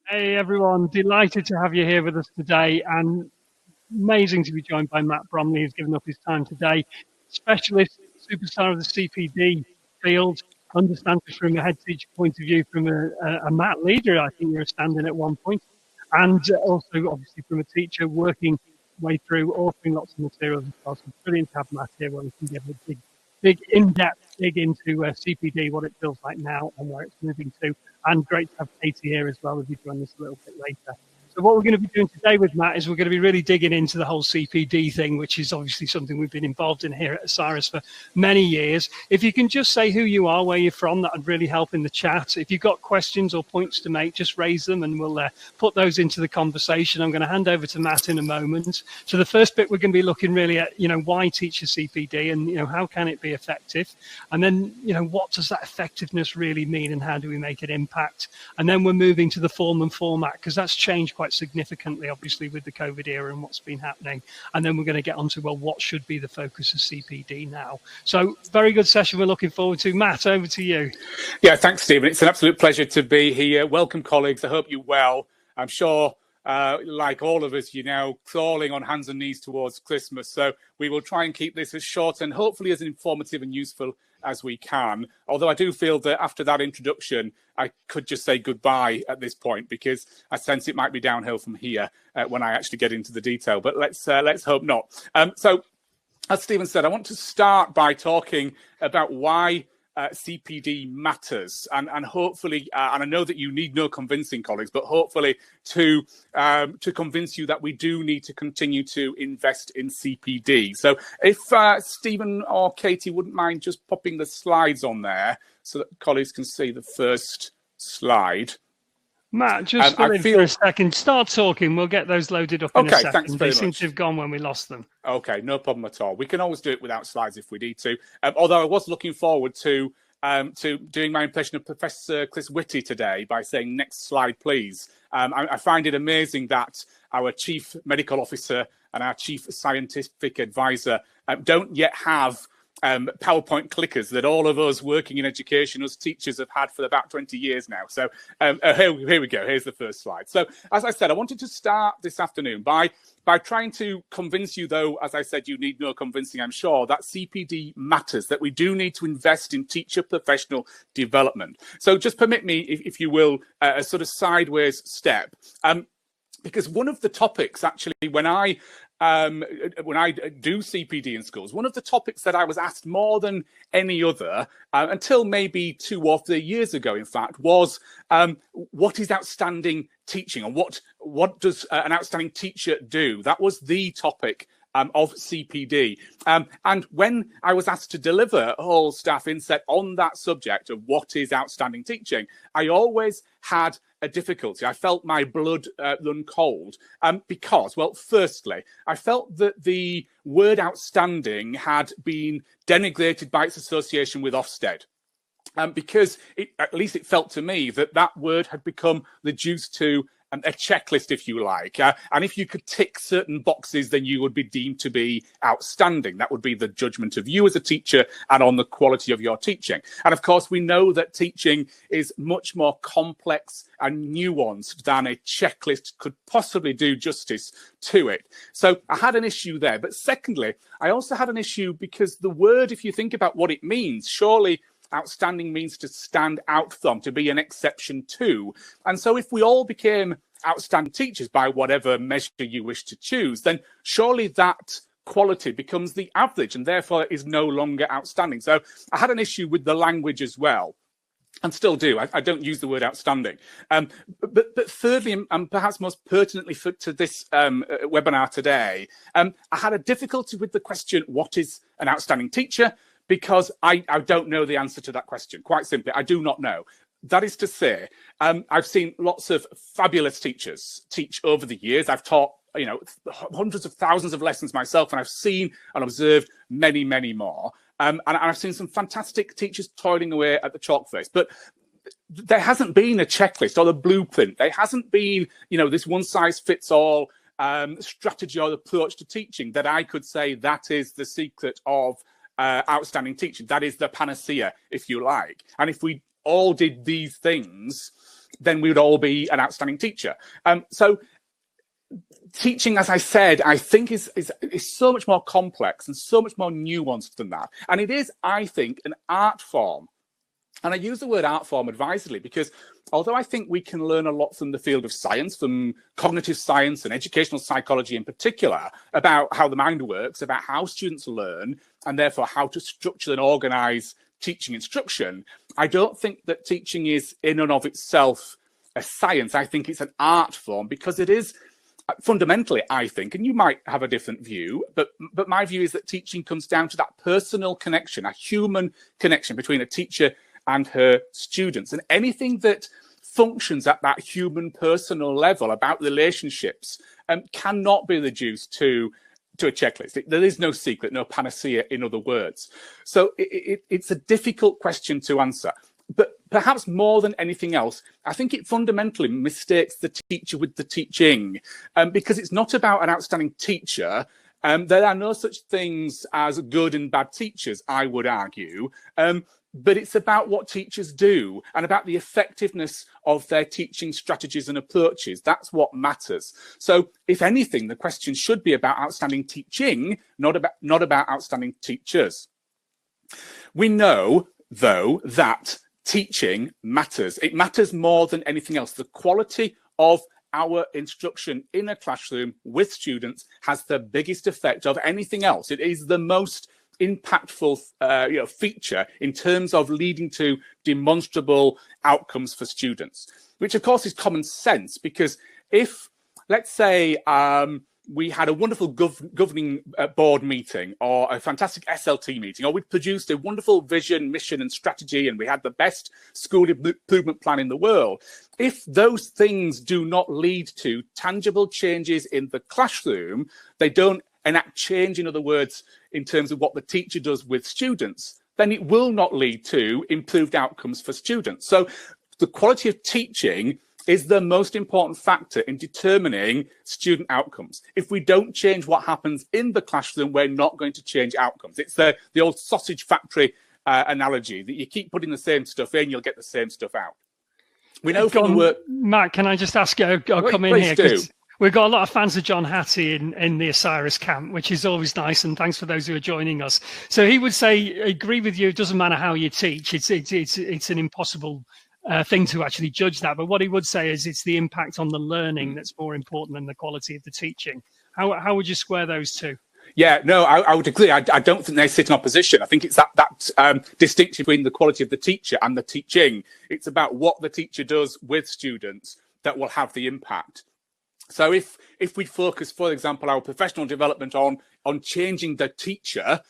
Hey everyone, delighted to have you here with us today, and amazing to be joined by Matt Bromley, who's given up his time today. Specialist, superstar of the CPD field, understands it from a head teacher point of view, from a Matt leader, I think you're standing at one point, and also obviously from a teacher working way through, authoring lots of materials as well. So it's brilliant to have Matt here where we can give a big in-depth dig into CPD, what it feels like now and where it's moving to. And great to have Katie here as well, who'll be joining us a little bit later. So what we're going to be doing today with Matt is we're going to be really digging into the whole CPD thing, which is obviously something we've been involved in here at Osiris for many years. If you can just say who you are, where you're from, that would really help in the chat. If you've got questions or points to make, just raise them and we'll put those into the conversation. I'm going to hand over to Matt in a moment. So the first bit, we're going to be looking really at, why teach a CPD and, how can it be effective? And then, what does that effectiveness really mean and how do we make it impact? And then we're moving to the form and format, because that's changed quite significantly, obviously, with the COVID era and what's been happening. And then we're going to get onto, what should be the focus of CPD now? So very good session we're looking forward to. Matt, over to you. Yeah, thanks, Stephen. It's an absolute pleasure to be here. Welcome, colleagues. I hope you're well. I'm sure, like all of us, you're now crawling on hands and knees towards Christmas. So we will try and keep this as short and hopefully as informative and useful as we can. Although I do feel that after that introduction, I could just say goodbye at this point, because I sense it might be downhill from here when I actually get into the detail. But let's hope not. So, as Stephen said, I want to start by talking about why CPD matters, and hopefully, and I know that you need no convincing, colleagues, but hopefully to convince you that we do need to continue to invest in CPD. So if Stephen or Katie wouldn't mind just popping the slides on there so that colleagues can see the first slide. Matt, just fill in for a second. Start talking. We'll get those loaded up in a second. Thanks very much. They seem to have gone when we lost them. Okay, no problem at all. We can always do it without slides if we need to. Although I was looking forward to doing my impression of Professor Chris Whitty today by saying, next slide, please. I find it amazing that our Chief Medical Officer and our Chief Scientific Advisor don't yet have PowerPoint clickers that all of us working in education, us teachers, have had for about 20 years now. So here we go. Here's the first slide. So as I said, I wanted to start this afternoon by trying to convince you, though, as I said, you need no convincing, I'm sure, that CPD matters, that we do need to invest in teacher professional development. So just permit me, if you will, a sort of sideways step. Because one of the topics, actually, when I do CPD in schools, one of the topics that I was asked more than any other, until maybe 2 or 3 years ago, in fact, was what is outstanding teaching, and what does an outstanding teacher do? That was the topic of CPD. And when I was asked to deliver a whole staff inset on that subject of what is outstanding teaching, I always had a difficulty. I felt my blood run cold because, well, firstly, I felt that the word outstanding had been denigrated by its association with Ofsted. Because at least it felt to me that word had become reduced to a checklist, if you like. And if you could tick certain boxes, then you would be deemed to be outstanding. That would be the judgment of you as a teacher and on the quality of your teaching. And of course, we know that teaching is much more complex and nuanced than a checklist could possibly do justice to it. So I had an issue there. But secondly, I also had an issue because the word, if you think about what it means, surely outstanding means to stand out from, to be an exception to. And so if we all became outstanding teachers by whatever measure you wish to choose, then surely that quality becomes the average and therefore is no longer outstanding. So I had an issue with the language as well. And still do. I don't use the word outstanding. But thirdly, and perhaps most pertinently to this webinar today, I had a difficulty with the question, what is an outstanding teacher? Because I don't know the answer to that question. Quite simply, I do not know. That is to say, I've seen lots of fabulous teachers teach over the years. I've taught, hundreds of thousands of lessons myself, and I've seen and observed many, many more. And I've seen some fantastic teachers toiling away at the chalk face. But there hasn't been a checklist or a blueprint. There hasn't been, this one-size-fits-all strategy or approach to teaching that I could say that is the secret of outstanding teaching. That is the panacea, if you like. And if we all did these things, then we would all be an outstanding teacher. So teaching, as I said, I think is so much more complex and so much more nuanced than that. And it is, I think, an art form. And I use the word art form advisedly because although I think we can learn a lot from the field of science, from cognitive science and educational psychology in particular, about how the mind works, about how students learn, and therefore how to structure and organize teaching instruction, I don't think that teaching is in and of itself a science. I think it's an art form because it is fundamentally, I think, and you might have a different view, but my view is that teaching comes down to that personal connection, a human connection between a teacher and her students. And anything that functions at that human personal level about relationships cannot be reduced to a checklist. There is no secret, no panacea, in other words. So it's a difficult question to answer. But perhaps more than anything else, I think it fundamentally mistakes the teacher with the teaching, because it's not about an outstanding teacher. There are no such things as good and bad teachers, I would argue. But it's about what teachers do and about the effectiveness of their teaching strategies and approaches. That's what matters. So if anything, the question should be about outstanding teaching, not about outstanding teachers. We know, though, that teaching matters. It matters more than anything else. The quality of our instruction in a classroom with students has the biggest effect of anything else. It is the most impactful feature in terms of leading to demonstrable outcomes for students, which of course is common sense, because if, let's say, we had a wonderful governing board meeting or a fantastic SLT meeting, or we'd produced a wonderful vision, mission and strategy, and we had the best school improvement plan in the world. If those things do not lead to tangible changes in the classroom, they don't enact change, in other words, in terms of what the teacher does with students, then it will not lead to improved outcomes for students. So the quality of teaching is the most important factor in determining student outcomes. If we don't change what happens in the classroom, we're not going to change outcomes. It's the old sausage factory analogy, that you keep putting the same stuff in, you'll get the same stuff out. We know from the work... Matt, can I just ask you, I'll come in here? We've got a lot of fans of John Hattie in the Osiris camp, which is always nice, and thanks for those who are joining us. So he would say, agree with you, it doesn't matter how you teach, it's an impossible thing to actually judge that. But what he would say is it's the impact on the learning that's more important than the quality of the teaching. How would you square those two? Yeah, no, I would agree. I don't think they sit in opposition. I think it's that distinction between the quality of the teacher and the teaching. It's about what the teacher does with students that will have the impact. So if we focus, for example, our professional development on changing the teacher,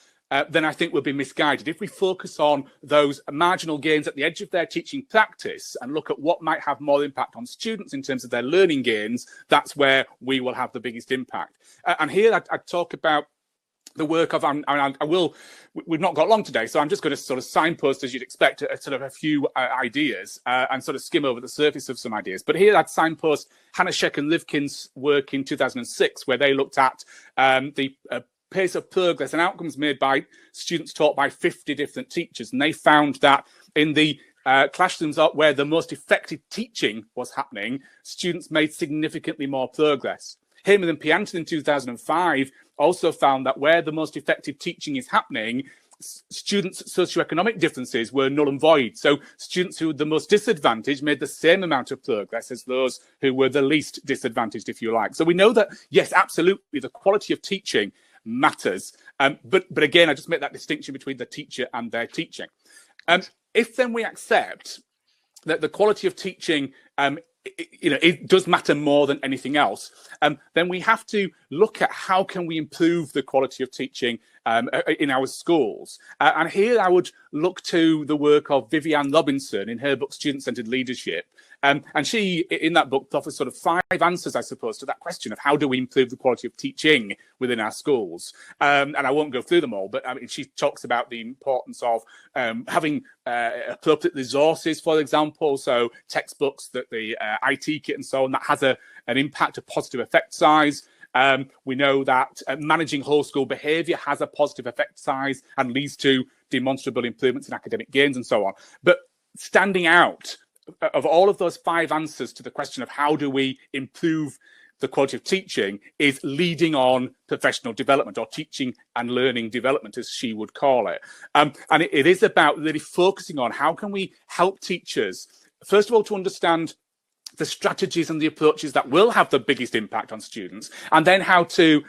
then I think we'll be misguided. If we focus on those marginal gains at the edge of their teaching practice and look at what might have more impact on students in terms of their learning gains, that's where we will have the biggest impact. And here I talk about the work of, we've not got long today, so I'm just going to sort of signpost, as you'd expect, sort of a few ideas and sort of skim over the surface of some ideas. But here I'd signpost Hannah Sheck and Livkin's work in 2006, where they looked at the pace of progress and outcomes made by students taught by 50 different teachers. And they found that in the classrooms where the most effective teaching was happening, students made significantly more progress. Heyman and Pianton in 2005 also found that where the most effective teaching is happening, students' socioeconomic differences were null and void. So students who were the most disadvantaged made the same amount of progress as those who were the least disadvantaged, if you like. So we know that, yes, absolutely, the quality of teaching matters. But again, I just make that distinction between the teacher and their teaching. If then we accept that the quality of teaching it does matter more than anything else, then we have to look at how can we improve the quality of teaching in our schools. And here I would look to the work of Viviane Robinson in her book, Student-Centered Leadership. And she, in that book, offers sort of 5 answers, I suppose, to that question of how do we improve the quality of teaching within our schools. And I won't go through them all, but I mean, she talks about the importance of having appropriate resources, for example, so textbooks, that the IT kit and so on, that has an impact, a positive effect size. We know that managing whole school behaviour has a positive effect size and leads to demonstrable improvements in academic gains and so on. But standing out of all of those 5 answers to the question of how do we improve the quality of teaching is leading on professional development, or teaching and learning development, as she would call it. And it is about really focusing on how can we help teachers, first of all, to understand the strategies and the approaches that will have the biggest impact on students, and then how to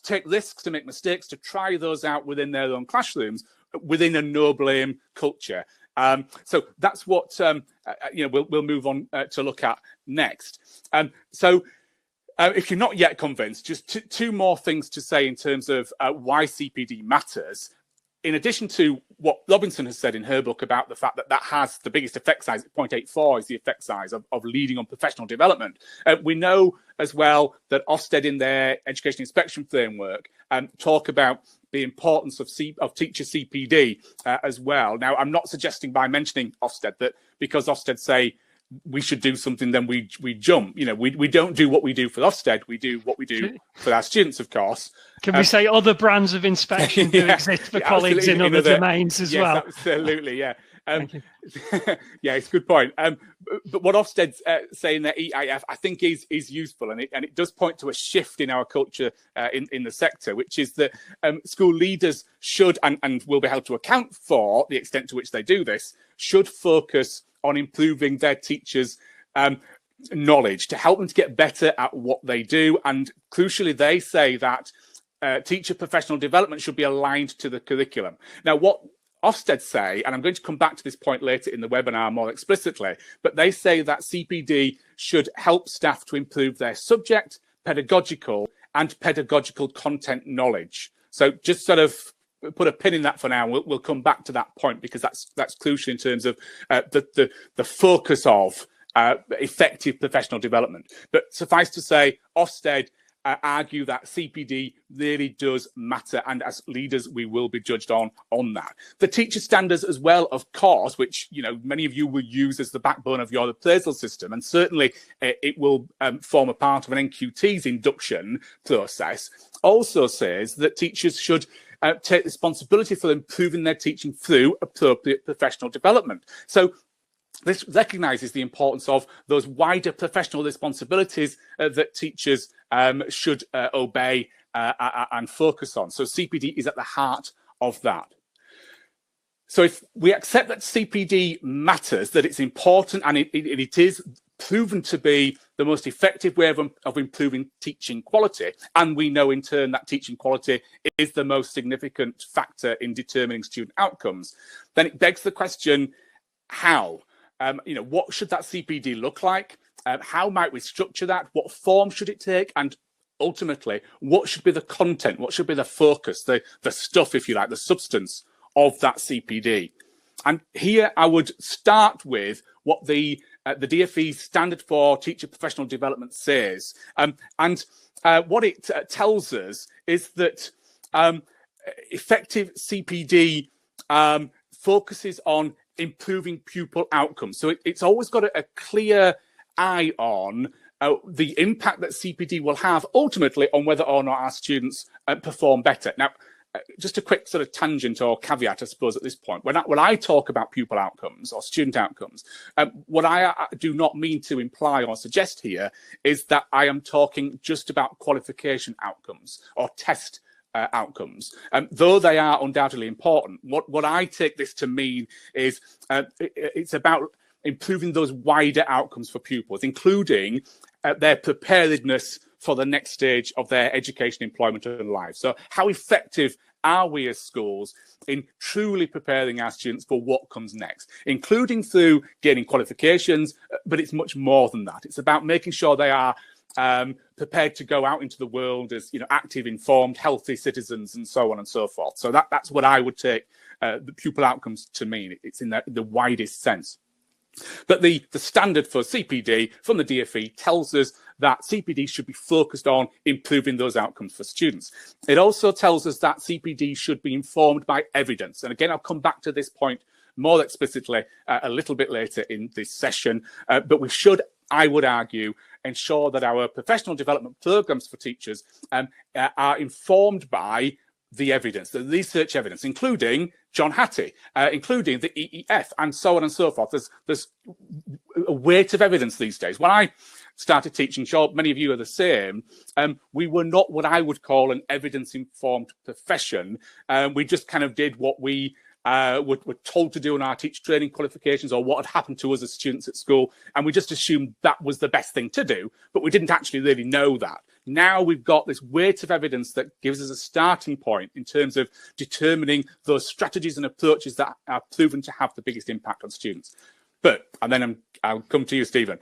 take risks, to make mistakes, to try those out within their own classrooms, within a no blame culture. So that's what we'll move on to look at next. If you're not yet convinced, just two more things to say in terms of why CPD matters. In addition to what Robinson has said in her book about the fact that has the biggest effect size, 0.84 is the effect size of leading on professional development. We know as well that Ofsted in their education inspection framework talk about the importance of teacher CPD as well. Now, I'm not suggesting by mentioning Ofsted that because Ofsted say we should do something, then we jump. We don't do what we do for Ofsted. We do what we do for our students, of course. Can we say other brands of inspection do exist for colleagues in other domains as well? Yes, absolutely, yeah. Thank you. Yeah, it's a good point. But what Ofsted say in their EIF, I think is useful, and it does point to a shift in our culture in the sector, which is that school leaders should, and will be held to account for the extent to which they do this, should focus on improving their teachers' knowledge to help them to get better at what they do. And crucially, they say that teacher professional development should be aligned to the curriculum. Now, what Ofsted say, and I'm going to come back to this point later in the webinar more explicitly, but they say that CPD should help staff to improve their subject, pedagogical, and pedagogical content knowledge. So just sort of put a pin in that for now. We'll come back to that point, because that's crucial in terms of the focus of effective professional development. But suffice to say, Ofsted argue that CPD really does matter, and as leaders we will be judged on that. The teacher standards as well, of course, which many of you will use as the backbone of your appraisal system, and certainly it will form a part of an NQT's induction process, also says that teachers should take responsibility for improving their teaching through appropriate professional development. So this recognises the importance of those wider professional responsibilities that teachers should obey and focus on. So CPD is at the heart of that. So if we accept that CPD matters, that it's important, and it is proven to be the most effective way of improving teaching quality, and we know in turn that teaching quality is the most significant factor in determining student outcomes, then it begs the question, how? What should that CPD look like? How might we structure that? What form should it take? And ultimately, what should be the content? What should be the focus, the stuff, if you like, the substance of that CPD? And here I would start with what the DfE Standard for Teacher Professional Development says. And what it tells us is that effective CPD focuses on improving pupil outcomes. So it's always got a clear eye on the impact that CPD will have ultimately on whether or not our students perform better. Now, just a quick sort of tangent or caveat, I suppose, at this point. When I talk about pupil outcomes or student outcomes, what I do not mean to imply or suggest here is that I am talking just about qualification outcomes or test outcomes, though they are undoubtedly important. What I take this to mean is it's about improving those wider outcomes for pupils, including their preparedness for the next stage of their education, employment, and life. So how effective are we as schools in truly preparing our students for what comes next, including through gaining qualifications, but it's much more than that. It's about making sure they are prepared to go out into the world as active, informed, healthy citizens, and so on and so forth. So that's what I would take the pupil outcomes to mean. It's in the widest sense. But the standard for CPD from the DfE tells us that CPD should be focused on improving those outcomes for students. It also tells us that CPD should be informed by evidence. And again, I'll come back to this point more explicitly a little bit later in this session. But we should, I would argue, ensure that our professional development programs for teachers are informed by the evidence, the research evidence, including John Hattie, including the EEF, and so on and so forth. There's a weight of evidence these days. When I started teaching, sure, many of you are the same, we were not what I would call an evidence-informed profession. We just kind of did what we were told to do in our teacher training qualifications, or what had happened to us as students at school, and we just assumed that was the best thing to do, but we didn't actually really know that. Now we've got this weight of evidence that gives us a starting point in terms of determining those strategies and approaches that are proven to have the biggest impact on students. But, and then I'll come to you, Stephen,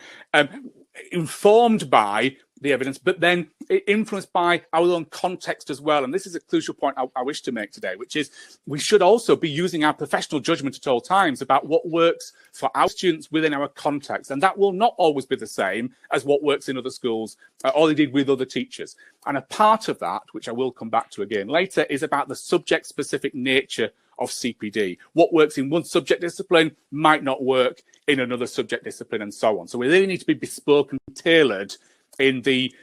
informed by the evidence, but then influenced by our own context as well. And this is a crucial point I wish to make today, which is we should also be using our professional judgment at all times about what works for our students within our context. And that will not always be the same as what works in other schools or indeed with other teachers. And a part of that, which I will come back to again later, is about the subject-specific nature of CPD. What works in one subject discipline might not work in another subject discipline, and so on. So we really need to be bespoke and tailored in the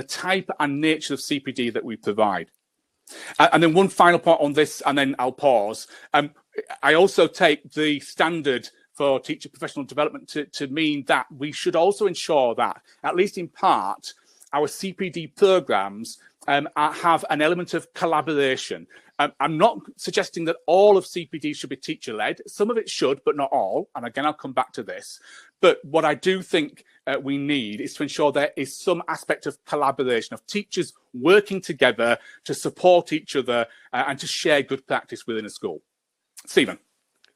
type and nature of CPD that we provide. And then one final point on this, and then I'll pause. I also take the standard for teacher professional development to mean that we should also ensure that, at least in part, our CPD programs have an element of collaboration. I'm not suggesting that all of CPD should be teacher-led. Some of it should, but not all. And again, I'll come back to this. But what I do think we need is to ensure there is some aspect of collaboration, of teachers working together to support each other and to share good practice within a school. Stephen.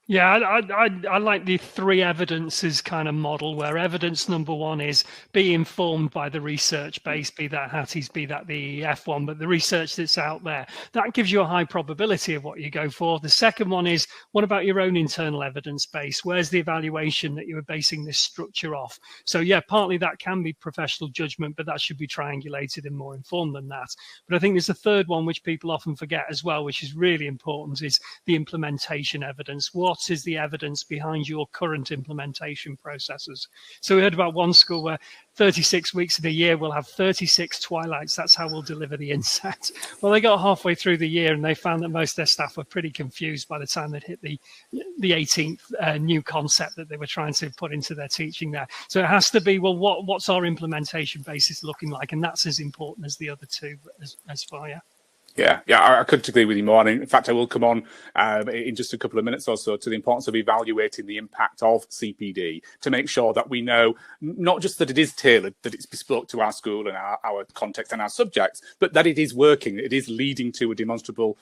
Yeah, I like the three evidences kind of model, where evidence number one is be informed by the research base, be that Hattie's, be that the EEF one, but the research that's out there. That gives you a high probability of what you go for. The second one is, what about your own internal evidence base? Where's the evaluation that you were basing this structure off? So yeah, partly that can be professional judgment, but that should be triangulated and more informed than that. But I think there's a third one, which people often forget as well, which is really important, is the implementation evidence. What is the evidence behind your current implementation processes? So we heard about one school where 36 weeks in a year we'll have 36 twilights. That's how we'll deliver the inset. Well, they got halfway through the year and they found that most of their staff were pretty confused by the time they'd hit the 18th new concept that they were trying to put into their teaching there. So it has to be, well, what's our implementation basis looking like? And that's as important as the other two as far, yeah. Yeah, I couldn't agree with you more. And in fact, I will come on in just a couple of minutes or so to the importance of evaluating the impact of CPD to make sure that we know not just that it is tailored, that it's bespoke to our school and our context and our subjects, but that it is working, it is leading to a demonstrable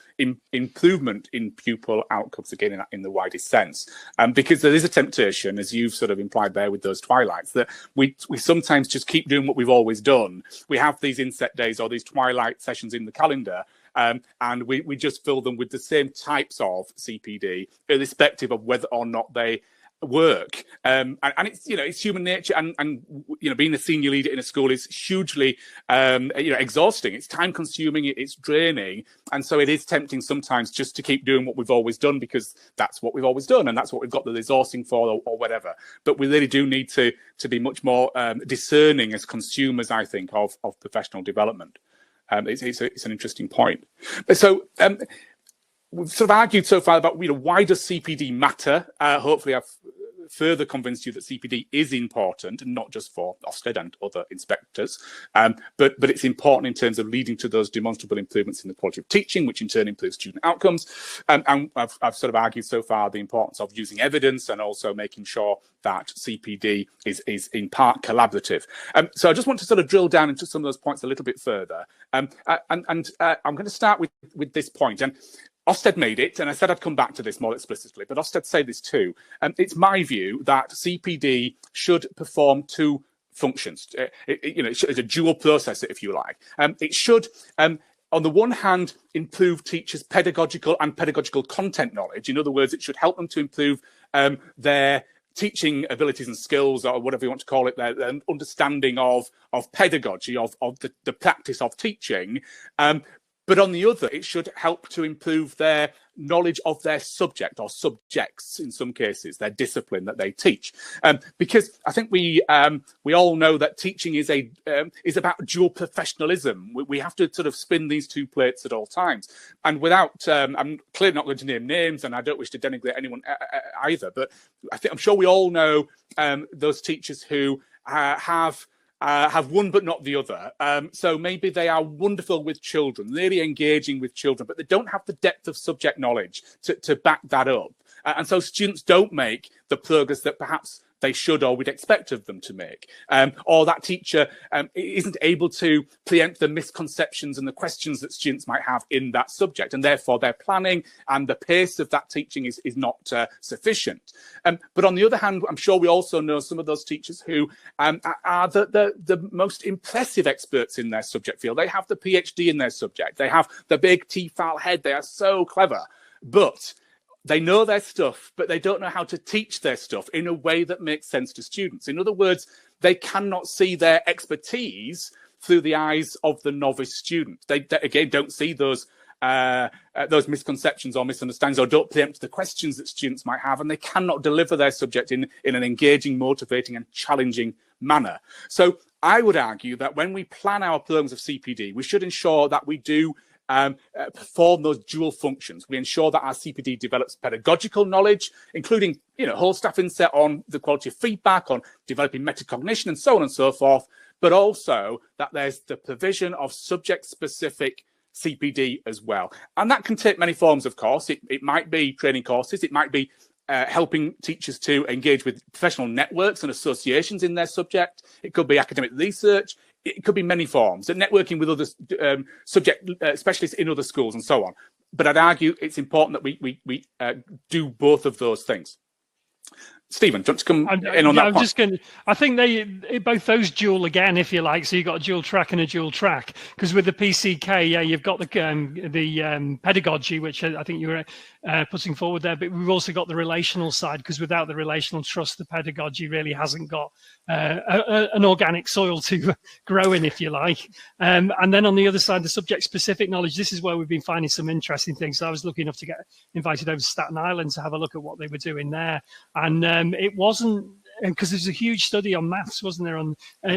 improvement in pupil outcomes, again, in the widest sense. Because there is a temptation, as you've sort of implied there with those twilights, that we sometimes just keep doing what we've always done. We have these inset days or these twilight sessions in the calendar, and we just fill them with the same types of CPD, irrespective of whether or not they work. And it's, it's human nature, and being a senior leader in a school is hugely exhausting. It's time consuming, it's draining, and so it is tempting sometimes just to keep doing what we've always done because that's what we've always done and that's what we've got the resourcing for, or whatever. But we really do need to be much more discerning as consumers, I think, of professional development. It's an interesting point. So we've sort of argued so far about why does CPD matter? Hopefully I've further convinced you that CPD is important, and not just for Ofsted and other inspectors, but it's important in terms of leading to those demonstrable improvements in the quality of teaching, which in turn improves student outcomes. And I've sort of argued so far the importance of using evidence and also making sure that CPD is in part collaborative. So I just want to sort of drill down into some of those points a little bit further. I'm going to start with this point. And Ofsted made it, and I said I'd come back to this more explicitly, but Ofsted say this too. It's my view that CPD should perform two functions. It's a dual processor, if you like. It should, on the one hand, improve teachers' pedagogical and pedagogical content knowledge. In other words, it should help them to improve their teaching abilities and skills, or whatever you want to call it, their understanding of pedagogy, of the practice of teaching. But on the other, it should help to improve their knowledge of their subject, or subjects in some cases, their discipline that they teach. Because I think we all know that teaching is about dual professionalism. We have to sort of spin these two plates at all times. And without, I'm clearly not going to name names, and I don't wish to denigrate anyone either, but I'm sure we all know those teachers who have one but not the other. So maybe they are wonderful with children, really engaging with children, but they don't have the depth of subject knowledge to back that up. And so students don't make the progress that perhaps they should or we'd expect of them to make. Or that teacher isn't able to preempt the misconceptions and the questions that students might have in that subject, and therefore their planning and the pace of that teaching is not sufficient. But on the other hand, I'm sure we also know some of those teachers who are the most impressive experts in their subject field. They have the PhD in their subject. They have the big T-file head. They are so clever. But they know their stuff, but they don't know how to teach their stuff in a way that makes sense to students. In other words, they cannot see their expertise through the eyes of the novice student. They again, don't see those misconceptions or misunderstandings, or don't preempt the questions that students might have, and they cannot deliver their subject in an engaging, motivating, and challenging manner. So I would argue that when we plan our programs of CPD, we should ensure that we do perform those dual functions. We ensure that our CPD develops pedagogical knowledge, including whole staff insight on the quality of feedback, on developing metacognition, and so on and so forth, but also that there's the provision of subject-specific CPD as well. And that can take many forms, of course. It might be training courses, it might be helping teachers to engage with professional networks and associations in their subject. It could be academic research. It could be many forms, and networking with other subject specialists in other schools and so on. But I'd argue it's important that we do both of those things. Stephen, do you want to come in on that point? I think both those dual again, if you like. So you've got a dual track and a dual track. Because with the PCK, you've got the pedagogy, which I think you were putting forward there. But we've also got the relational side, because without the relational trust, the pedagogy really hasn't got an organic soil to grow in, if you like. And then on the other side, the subject-specific knowledge. This is where we've been finding some interesting things. So I was lucky enough to get invited over to Staten Island to have a look at what they were doing there. And it wasn't, because there's a huge study on maths, wasn't there,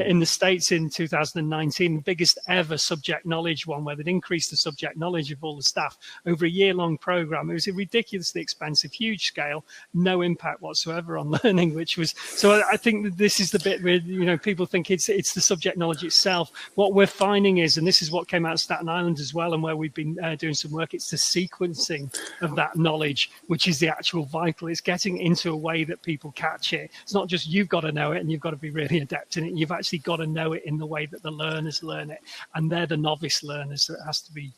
in the States in 2019, the biggest ever subject knowledge one, where they'd increased the subject knowledge of all the staff over a year-long program. It was a ridiculously expensive, huge scale, no impact whatsoever on learning, which was, so I think that this is the bit where, people think it's the subject knowledge itself. What we're finding is, and this is what came out of Staten Island as well, and where we've been doing some work, it's the sequencing of that knowledge, which is the actual vital. It's getting into a way that people catch it. It's not just you've got to know it and you've got to be really adept in it. You've actually got to know it in the way that the learners learn it, and they're the novice learners, so it has to be.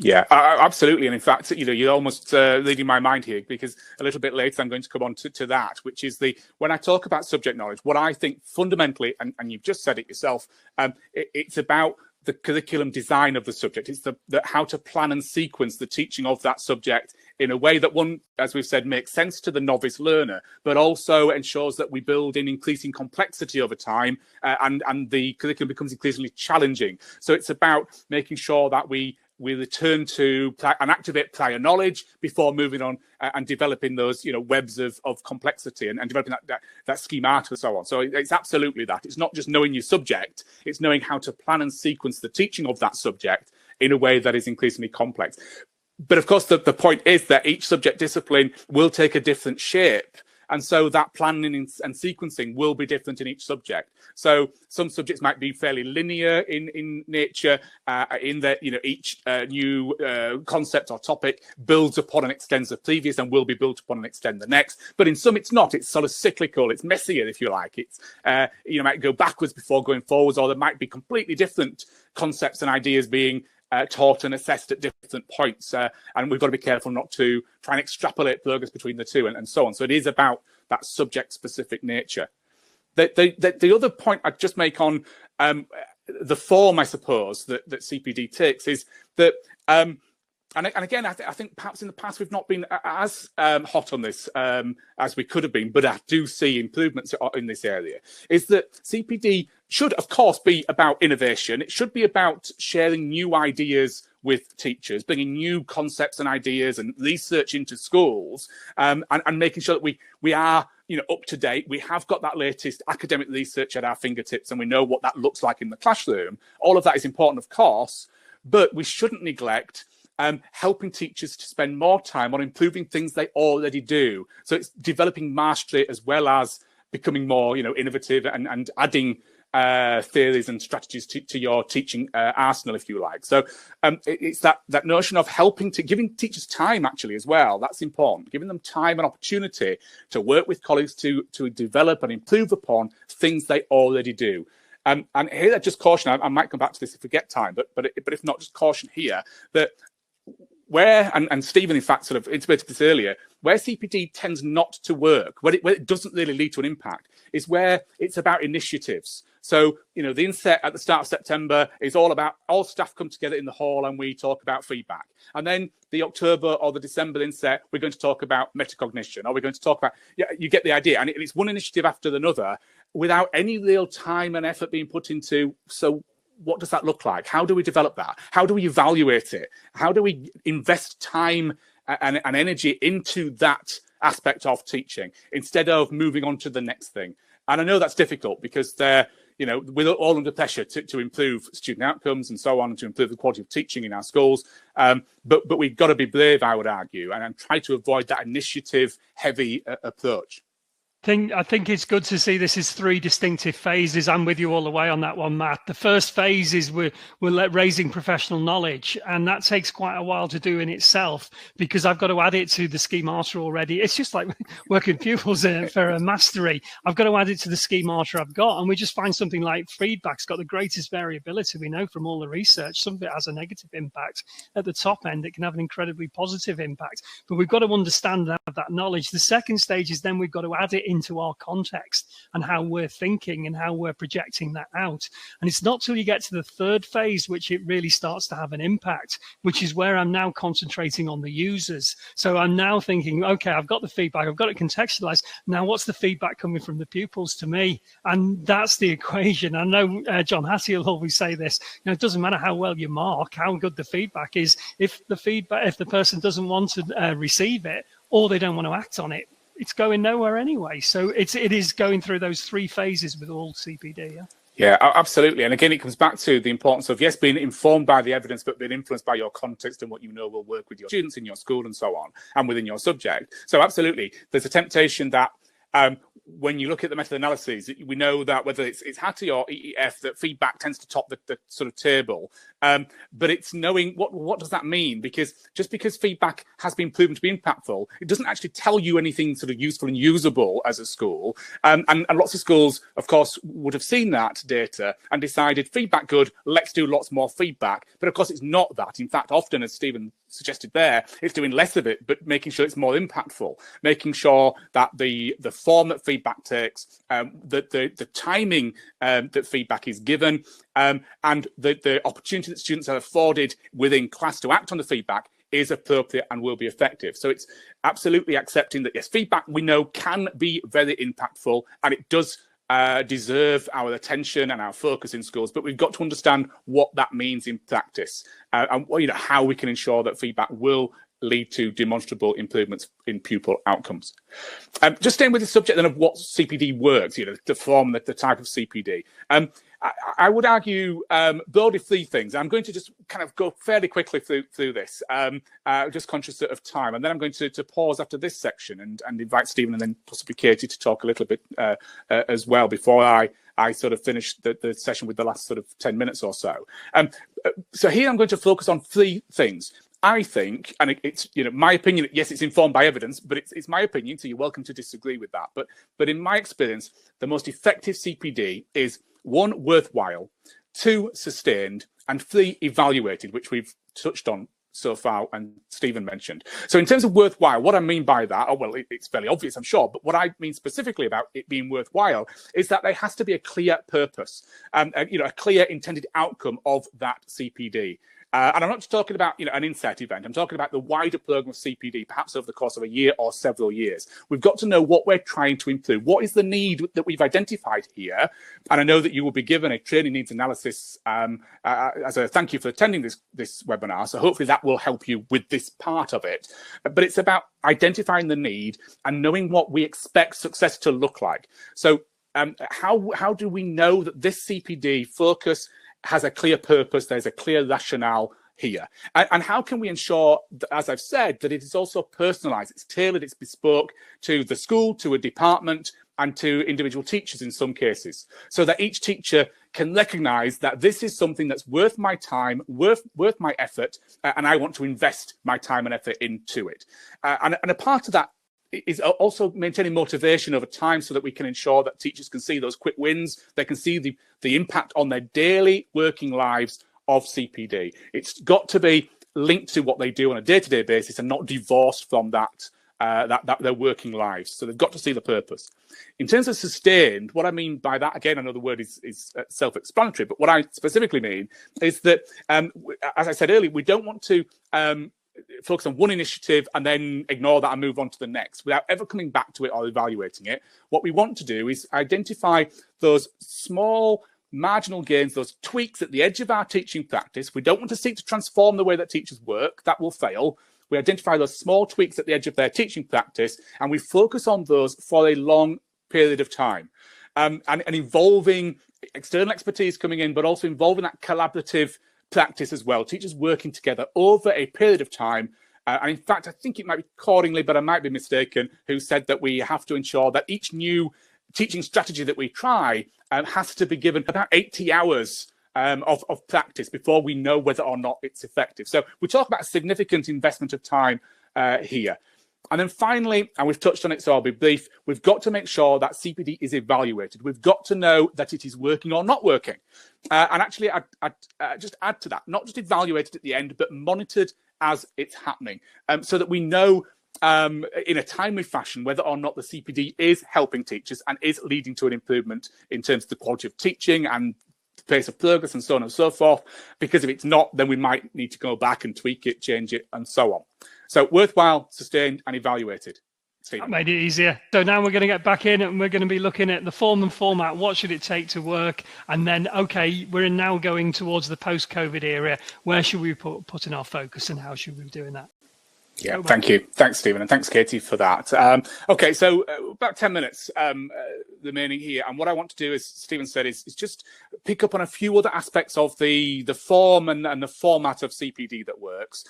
Yeah, absolutely. And in fact, you're almost leading my mind here, because a little bit later I'm going to come on to that, which is when I talk about subject knowledge, what I think fundamentally, and you've just said it yourself, it's about the curriculum design of the subject. It's the how to plan and sequence the teaching of that subject in a way that, one, as we've said, makes sense to the novice learner, but also ensures that we build in increasing complexity over time, and the curriculum becomes increasingly challenging. So it's about making sure that we return to and activate prior knowledge before moving on and developing those webs of complexity and developing that schemata and so on. So it's absolutely that. It's not just knowing your subject, it's knowing how to plan and sequence the teaching of that subject in a way that is increasingly complex. But of course, the point is that each subject discipline will take a different shape. And so that planning and sequencing will be different in each subject. So some subjects might be fairly linear in nature, in that each new concept or topic builds upon and extends the previous, and will be built upon and extend the next. But in some, it's not. It's sort of cyclical. It's messier, if you like. It's might go backwards before going forwards, or there might be completely different concepts and ideas being taught and assessed at different points, and we've got to be careful not to try and extrapolate progress between the two, and so on. So it is about that subject-specific nature. The other point I'd just make on the form, I suppose, that CPD takes is that And again, I think perhaps in the past we've not been as hot on this as we could have been, but I do see improvements in this area. Is that CPD should, of course, be about innovation. It should be about sharing new ideas with teachers, bringing new concepts and ideas and research into schools, and making sure that we are up to date. We have got that latest academic research at our fingertips, and we know what that looks like in the classroom. All of that is important, of course, but we shouldn't neglect helping teachers to spend more time on improving things they already do. So it's developing mastery as well as becoming more, innovative and adding theories and strategies to your teaching arsenal, if you like. So it's that notion of giving teachers time actually as well. That's important. Giving them time and opportunity to work with colleagues to develop and improve upon things they already do. And here, I just caution. I might come back to this if we get time, but if not, just caution here that where, and Stephen, in fact, sort of intimated this earlier, where CPD tends not to work, where it doesn't really lead to an impact, is where it's about initiatives. So, the inset at the start of September is all about all staff come together in the hall and we talk about feedback. And then the October or the December inset, we're going to talk about metacognition, or we're going to talk about, you get the idea. And it's one initiative after another without any real time and effort being put into, so what does that look like? How do we develop that? How do we evaluate it? How do we invest time and energy into that aspect of teaching instead of moving on to the next thing? And I know that's difficult because they're, we're all under pressure to improve student outcomes and so on, and to improve the quality of teaching in our schools. But we've got to be brave, I would argue, and try to avoid that initiative-heavy approach. I think it's good to see this is 3 distinctive phases. I'm with you all the way on that one, Matt. The first phase is we're raising professional knowledge, and that takes quite a while to do in itself because I've got to add it to the schemata already. It's just like working pupils for a mastery. I've got to add it to the schemata I've got, and we just find something like feedback's got the greatest variability. We know from all the research, some of it has a negative impact. At the top end, it can have an incredibly positive impact, but we've got to understand that knowledge. The second stage is then we've got to add it into our context and how we're thinking and how we're projecting that out. And it's not till you get to the third phase which it really starts to have an impact, which is where I'm now concentrating on the users. So I'm now thinking, okay, I've got the feedback, I've got it contextualized. Now what's the feedback coming from the pupils to me? And that's the equation. I know John Hattie will always say this, it doesn't matter how well you mark, how good the feedback is. If the person doesn't want to receive it, or they don't want to act on it, it's going nowhere anyway. So it is going through those 3 phases with all CPD. Yeah, absolutely. And again, it comes back to the importance of, yes, being informed by the evidence, but being influenced by your context and what you know will work with your students in your school and so on, and within your subject. So absolutely, there's a temptation that when you look at the meta-analyses, we know that whether it's Hattie or EEF, that feedback tends to top the sort of table. But it's knowing what does that mean? Because just because feedback has been proven to be impactful, it doesn't actually tell you anything sort of useful and usable as a school. And lots of schools, of course, would have seen that data and decided feedback good, let's do lots more feedback. But of course, it's not that. In fact, often, as Stephen suggested there, it's doing less of it, but making sure it's more impactful, making sure that the form that feedback takes, that the timing that feedback is given, and the opportunity that students are afforded within class to act on the feedback is appropriate and will be effective. So it's absolutely accepting that, yes, feedback we know can be very impactful, and it does deserve our attention and our focus in schools, but we've got to understand what that means in practice, and how we can ensure that feedback will lead to demonstrable improvements in pupil outcomes. Just staying with the subject then of what CPD works, the form, the type of CPD. I would argue broadly 3 things. I'm going to just kind of go fairly quickly through this, just conscious of time. And then I'm going to pause after this section and invite Stephen and then possibly Katie to talk a little bit as well before I sort of finish the session with the last sort of 10 minutes or so. So here I'm going to focus on 3 things. I think, and it's my opinion, yes, it's informed by evidence, but it's my opinion, so you're welcome to disagree with that. But in my experience, the most effective CPD is 1, worthwhile, 2, sustained, and 3, evaluated, which we've touched on so far and Stephen mentioned. So in terms of worthwhile, what I mean by that, it's fairly obvious, I'm sure, but what I mean specifically about it being worthwhile is that there has to be a clear purpose, a clear intended outcome of that CPD. And I'm not just talking about an inset event. I'm talking about the wider program of CPD, perhaps over the course of a year or several years. We've got to know what we're trying to improve. What is the need that we've identified here? And I know that you will be given a training needs analysis as a thank you for attending this webinar. So hopefully that will help you with this part of it. But it's about identifying the need and knowing what we expect success to look like. So how do we know that this CPD focus has a clear purpose, there's a clear rationale here? And how can we ensure that, as I've said, that it is also personalised, it's tailored, it's bespoke to the school, to a department, and to individual teachers in some cases, so that each teacher can recognise that this is something that's worth my time, worth my effort, and I want to invest my time and effort into it. And a part of that is also maintaining motivation over time, so that we can ensure that teachers can see those quick wins. They can see the impact on their daily working lives of CPD. It's got to be linked to what they do on a day-to-day basis and not divorced from that their working lives. So they've got to see the purpose. In terms of sustained, what I mean by that, again, I know the word is self-explanatory, but what I specifically mean is that, as I said earlier, we don't want to focus on one initiative and then ignore that and move on to the next without ever coming back to it or evaluating it. What we want to do is identify those small marginal gains, those tweaks at the edge of our teaching practice. We don't want to seek to transform the way that teachers work. That will fail. We identify those small tweaks at the edge of their teaching practice, and we focus on those for a long period of time, and involving external expertise coming in, but also involving that collaborative practice as well, teachers working together over a period of time. And in fact, I think it might be Cordingley, but I might be mistaken, who said that we have to ensure that each new teaching strategy that we try has to be given about 80 hours of practice before we know whether or not it's effective. So we talk about a significant investment of time here. And then finally, and we've touched on it, so I'll be brief, we've got to make sure that CPD is evaluated. We've got to know that it is working or not working. And actually, I'd just add to that, not just evaluated at the end, but monitored as it's happening, so that we know in a timely fashion whether or not the CPD is helping teachers and is leading to an improvement in terms of the quality of teaching and the pace of progress and so on and so forth. Because if it's not, then we might need to go back and tweak it, change it, and so on. So worthwhile, sustained, and evaluated. Stephen. That made it easier. So now we're going to get back in and we're going to be looking at the form and format. What should it take to work? And then, okay, we're now going towards the post-COVID era. Where should we put in our focus and how should we be doing that? Yeah, thank you. Thanks, Stephen, and thanks, Katie, for that. Okay, so about 10 minutes remaining here. And what I want to do, as Stephen said, is just pick up on a few other aspects of the form and the format of CPD that works.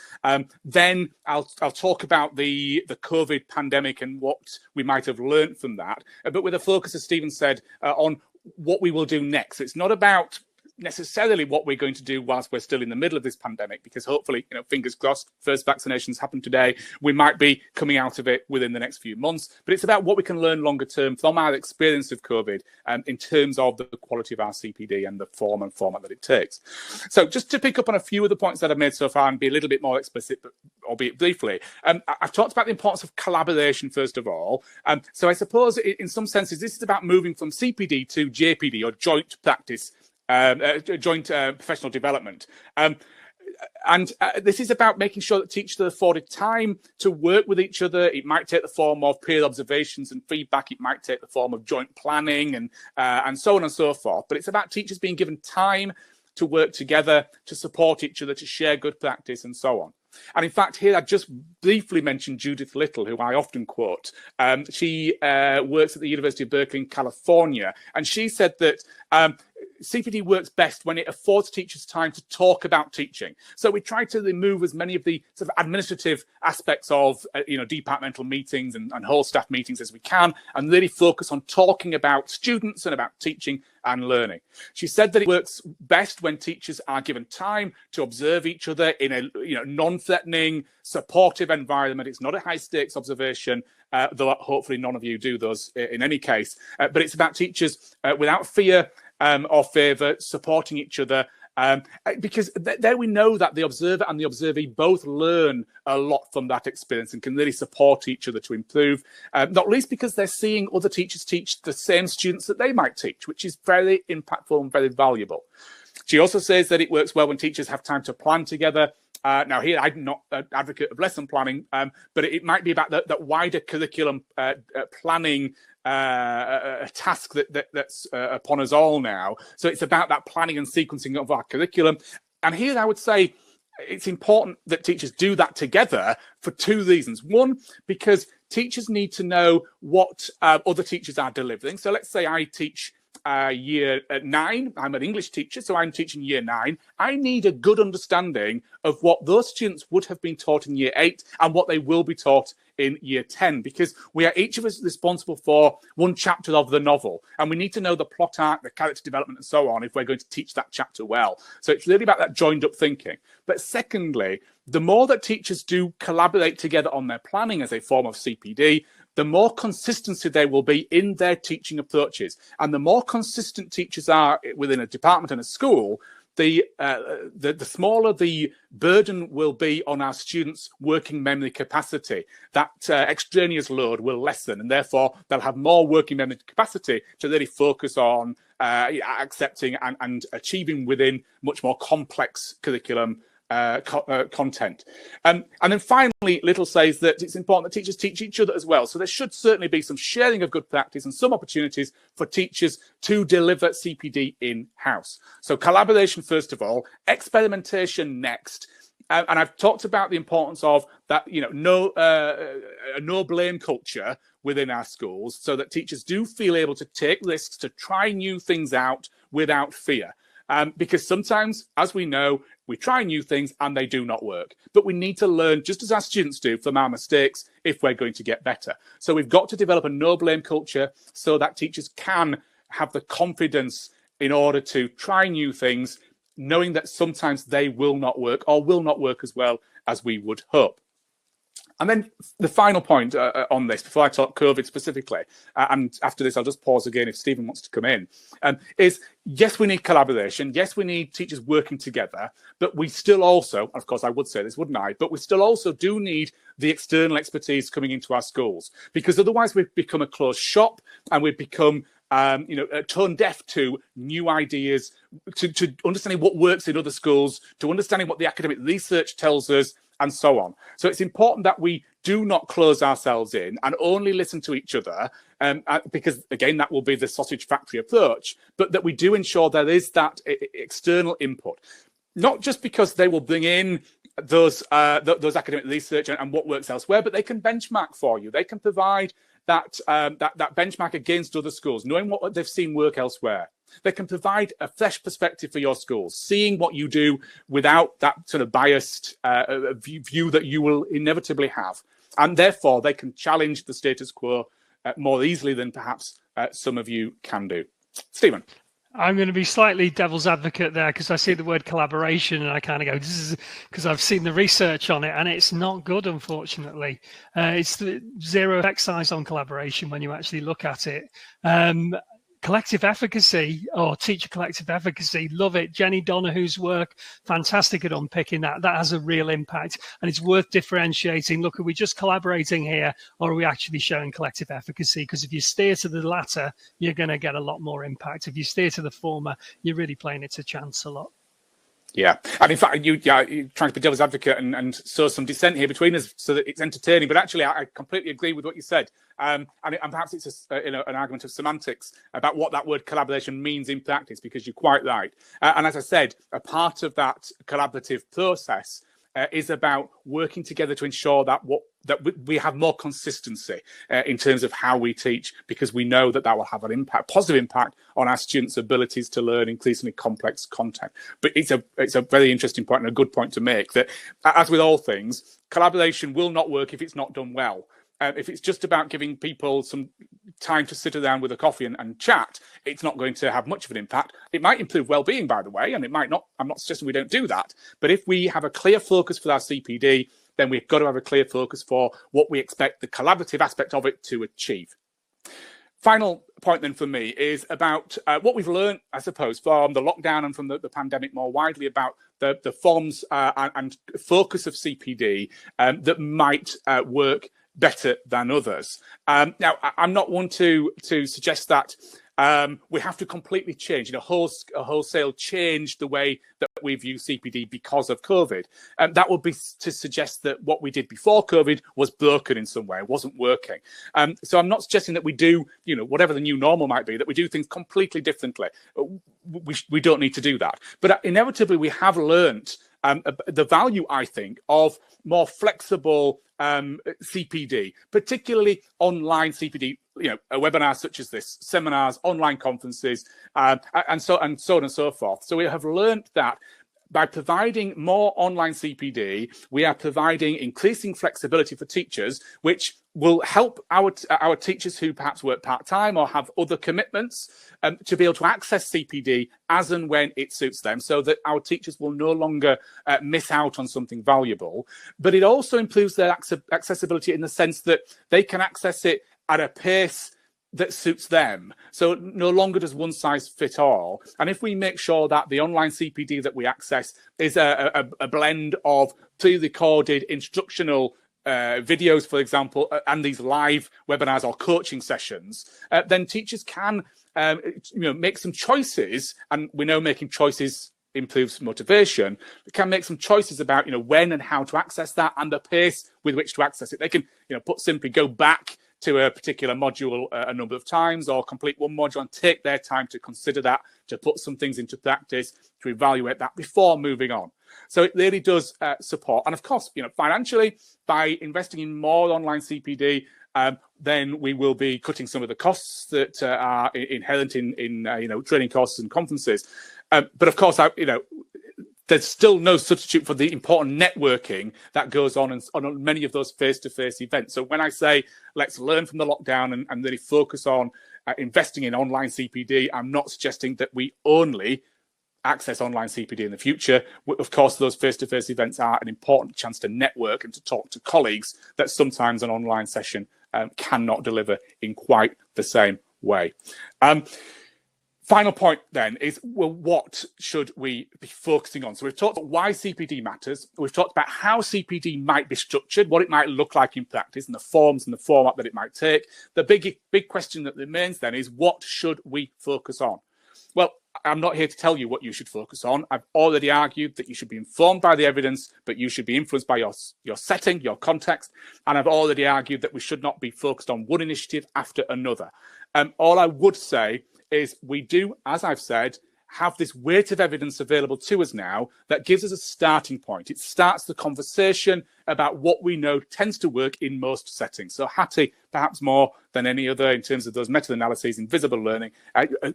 Then I'll talk about the COVID pandemic and what we might have learned from that, but with a focus, as Stephen said, on what we will do next. So it's not about necessarily what we're going to do whilst we're still in the middle of this pandemic, because hopefully, fingers crossed, first vaccinations happen today. We might be coming out of it within the next few months, but it's about what we can learn longer term from our experience of COVID in terms of the quality of our CPD and the form and format that it takes. So just to pick up on a few of the points that I've made so far and be a little bit more explicit, but albeit briefly, I've talked about the importance of collaboration, first of all. So I suppose in some senses, this is about moving from CPD to JPD, or joint practice, joint professional development. And this is about making sure that teachers are afforded time to work with each other. It might take the form of peer observations and feedback. It might take the form of joint planning and so on and so forth. But it's about teachers being given time to work together, to support each other, to share good practice and so on. And in fact, here I just briefly mentioned Judith Little, who I often quote. She works at the University of Berkeley in California, and she said that CPD works best when it affords teachers time to talk about teaching. So we try to remove as many of the sort of administrative aspects of departmental meetings and whole staff meetings as we can, and really focus on talking about students and about teaching and learning. She said that it works best when teachers are given time to observe each other in a non-threatening, supportive environment. It's not a high-stakes observation, though hopefully none of you do those in any case. But it's about teachers without fear or favour, supporting each other, because there we know that the observer and the observee both learn a lot from that experience and can really support each other to improve, not least because they're seeing other teachers teach the same students that they might teach, which is very impactful and very valuable. She also says that it works well when teachers have time to plan together. Now, here I'm not an advocate of lesson planning, but it might be about that wider curriculum planning a task that's upon us all now. So it's about that planning and sequencing of our curriculum. And here I would say it's important that teachers do that together for two reasons. One, because teachers need to know what other teachers are delivering. So let's say I teach year 9. I'm an English teacher, so I'm teaching year 9. I need a good understanding of what those students would have been taught in year 8 and what they will be taught in year 10, because we are each of us responsible for one chapter of the novel, and we need to know the plot arc, the character development, and so on if we're going to teach that chapter well. So it's really about that joined up thinking. But secondly, the more that teachers do collaborate together on their planning as a form of CPD, the more consistency there will be in their teaching approaches. And the more consistent teachers are within a department and a school, the smaller the burden will be on our students' working memory capacity. That extraneous load will lessen, and therefore they'll have more working memory capacity to really focus on accepting and achieving within much more complex curriculum content. And then finally, Little says that it's important that teachers teach each other as well. So there should certainly be some sharing of good practice and some opportunities for teachers to deliver CPD in-house. So collaboration, first of all, experimentation next. And I've talked about the importance of that, no blame culture within our schools, so that teachers do feel able to take risks, to try new things out without fear. Because sometimes, as we know, we try new things and they do not work. But we need to learn, just as our students do, from our mistakes if we're going to get better. So we've got to develop a no-blame culture so that teachers can have the confidence in order to try new things, knowing that sometimes they will not work or will not work as well as we would hope. And then the final point on this, before I talk COVID specifically, and after this I'll just pause again if Stephen wants to come in, is yes, we need collaboration. Yes, we need teachers working together, but we still also, of course I would say this, wouldn't I? But we still also do need the external expertise coming into our schools, because otherwise we've become a closed shop and we've become tone deaf to new ideas, to understanding what works in other schools, to understanding what the academic research tells us, and so on. So it's important that we do not close ourselves in and only listen to each other, because, again, that will be the sausage factory approach, but that we do ensure there is that external input, not just because they will bring in those academic research and what works elsewhere, but they can benchmark for you. They can provide that benchmark against other schools, knowing what they've seen work elsewhere. They can provide a fresh perspective for your schools, seeing what you do without that sort of biased view that you will inevitably have. And therefore, they can challenge the status quo more easily than perhaps some of you can do. Stephen. I'm going to be slightly devil's advocate there, because I see the word collaboration and I kind of go, this is because I've seen the research on it and it's not good, unfortunately. It's the zero exercise on collaboration when you actually look at it. Collective efficacy, or teacher collective efficacy, love it. Jenny Donahue's work, fantastic at unpicking that. That has a real impact, and it's worth differentiating. Look, are we just collaborating here, or are we actually showing collective efficacy? Because if you steer to the latter, you're going to get a lot more impact. If you steer to the former, you're really playing it to chance a lot. Yeah, and in fact, you're trying to be devil's advocate and sow some dissent here between us so that it's entertaining. But actually, I completely agree with what you said. And perhaps it's an argument of semantics about what that word collaboration means in practice, because you're quite right. And as I said, a part of that collaborative process is about working together to ensure that we have more consistency in terms of how we teach, because we know that will have an positive impact on our students' abilities to learn increasingly complex content. But it's a very interesting point and a good point to make, that, as with all things, collaboration will not work if it's not done well. If it's just about giving people some time to sit around with a coffee and chat, it's not going to have much of an impact. It might improve well-being, by the way, and it might not. I'm not suggesting we don't do that. But if we have a clear focus for our CPD, then we've got to have a clear focus for what we expect the collaborative aspect of it to achieve. Final point then for me is about what we've learned, I suppose, from the lockdown and from the pandemic more widely, about the forms and focus of CPD that might work better than others. Now, I'm not one to suggest that we have to completely change, wholesale change the way that we view CPD because of COVID. That would be to suggest that what we did before COVID was broken in some way, wasn't working. So I'm not suggesting that we do, whatever the new normal might be, that we do things completely differently. We don't need to do that. But inevitably, we have learnt the value, I think, of more flexible CPD, particularly online CPD, webinars such as this, seminars, online conferences, and so on and so forth. So we have learned that by providing more online CPD, we are providing increasing flexibility for teachers, which will help our teachers who perhaps work part-time or have other commitments to be able to access CPD as and when it suits them, so that our teachers will no longer miss out on something valuable. But it also improves their accessibility in the sense that they can access it at a pace that suits them. So no longer does one size fit all. And if we make sure that the online CPD that we access is a blend of pre-recorded instructional videos, for example, and these live webinars or coaching sessions, then teachers can make some choices. And we know making choices improves motivation. They can make some choices about when and how to access that and the pace with which to access it. They can put simply go back to a particular module a number of times, or complete one module and take their time to consider that, to put some things into practice, to evaluate that before moving on. So it really does support. And of course, financially, by investing in more online CPD, then we will be cutting some of the costs that are inherent in training costs and conferences. But of course, there's still no substitute for the important networking that goes on many of those face-to-face events. So when I say let's learn from the lockdown and really focus on investing in online CPD, I'm not suggesting that we only access online CPD in the future. Of course, those face-to-face events are an important chance to network and to talk to colleagues that sometimes an online session cannot deliver in quite the same way. Final point then is, well, what should we be focusing on? So we've talked about why CPD matters. We've talked about how CPD might be structured, what it might look like in practice, and the forms and the format that it might take. The big question that remains then is, what should we focus on? Well, I'm not here to tell you what you should focus on. I've already argued that you should be informed by the evidence, but you should be influenced by your setting, your context. And I've already argued that we should not be focused on one initiative after another. All I would say is we do, as I've said, have this weight of evidence available to us now that gives us a starting point. It starts the conversation about what we know tends to work in most settings. So Hattie, perhaps more than any other in terms of those meta-analyses, invisible learning,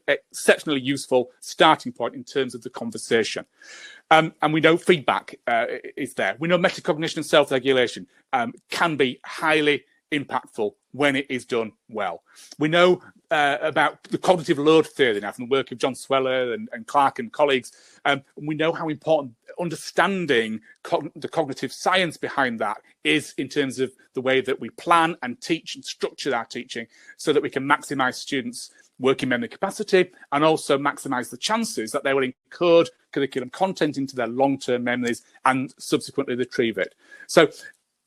exceptionally useful starting point in terms of the conversation. And we know feedback is there. We know metacognition and self-regulation can be highly impactful when it is done well. We know about the cognitive load theory now from the work of John Sweller and Clark and colleagues. We know how important understanding the cognitive science behind that is in terms of the way that we plan and teach and structure our teaching so that we can maximize students' working memory capacity and also maximize the chances that they will encode curriculum content into their long-term memories and subsequently retrieve it. So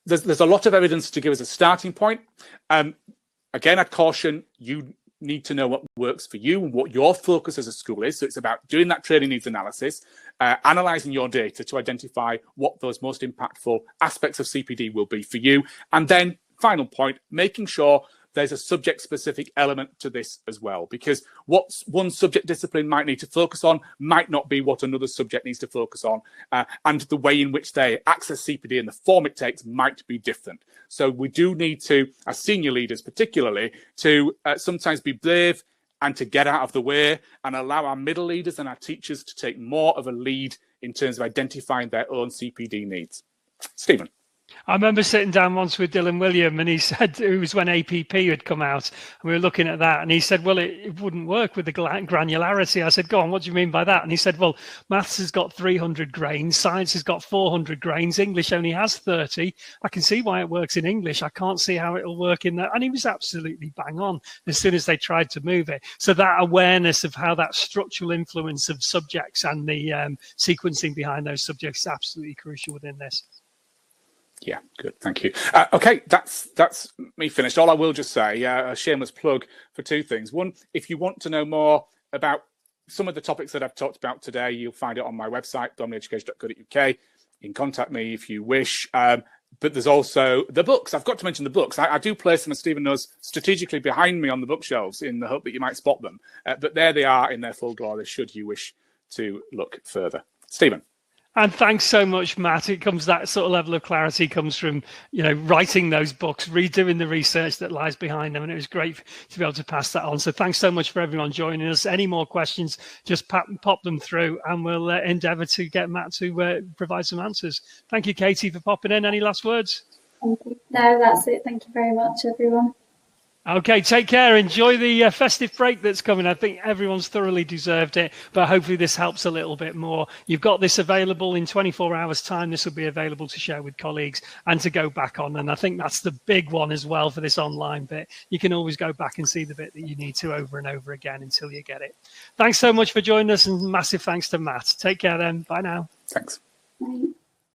there's a lot of evidence to give us a starting point. Again, I'd caution you need to know what works for you and what your focus as a school is. So it's about doing that training needs analysis, analysing your data to identify what those most impactful aspects of CPD will be for you. And then, final point, making sure there's a subject-specific element to this as well, because what one subject discipline might need to focus on might not be what another subject needs to focus on, and the way in which they access CPD and the form it takes might be different. So we do need to, as senior leaders particularly, to sometimes be brave and to get out of the way and allow our middle leaders and our teachers to take more of a lead in terms of identifying their own CPD needs. Stephen. I remember sitting down once with Dylan William and he said, it was when APP had come out and we were looking at that and he said, well, it wouldn't work with the granularity. I said, go on, what do you mean by that? And he said, well, maths has got 300 grains, science has got 400 grains, English only has 30. I can see why it works in English. I can't see how it'll work in that. And he was absolutely bang on as soon as they tried to move it. So that awareness of how that structural influence of subjects and the sequencing behind those subjects is absolutely crucial within this. Yeah, good. Thank you. Okay, that's me finished. All I will just say, a shameless plug for two things. One, if you want to know more about some of the topics that I've talked about today, you'll find it on my website, bromleyeducation.co.uk. You can contact me if you wish. But there's also the books. I've got to mention the books. I do place them, as Stephen knows, strategically behind me on the bookshelves in the hope that you might spot them. But there they are in their full glory, should you wish to look further. Stephen. And thanks so much, Matt. It comes, that sort of level of clarity comes from, writing those books, redoing the research that lies behind them. And it was great to be able to pass that on. So thanks so much for everyone joining us. Any more questions, just pop them through and we'll endeavour to get Matt to provide some answers. Thank you, Katie, for popping in. Any last words? Thank you. No, that's it. Thank you very much, everyone. Okay, take care. Enjoy the festive break that's coming. I think everyone's thoroughly deserved it, but hopefully this helps a little bit more. You've got this available in 24 hours time. This will be available to share with colleagues and to go back on. And I think that's the big one as well for this online bit. You can always go back and see the bit that you need to over and over again until you get it. Thanks so much for joining us, and massive thanks to Matt. Take care then. Bye now. Thanks. Bye.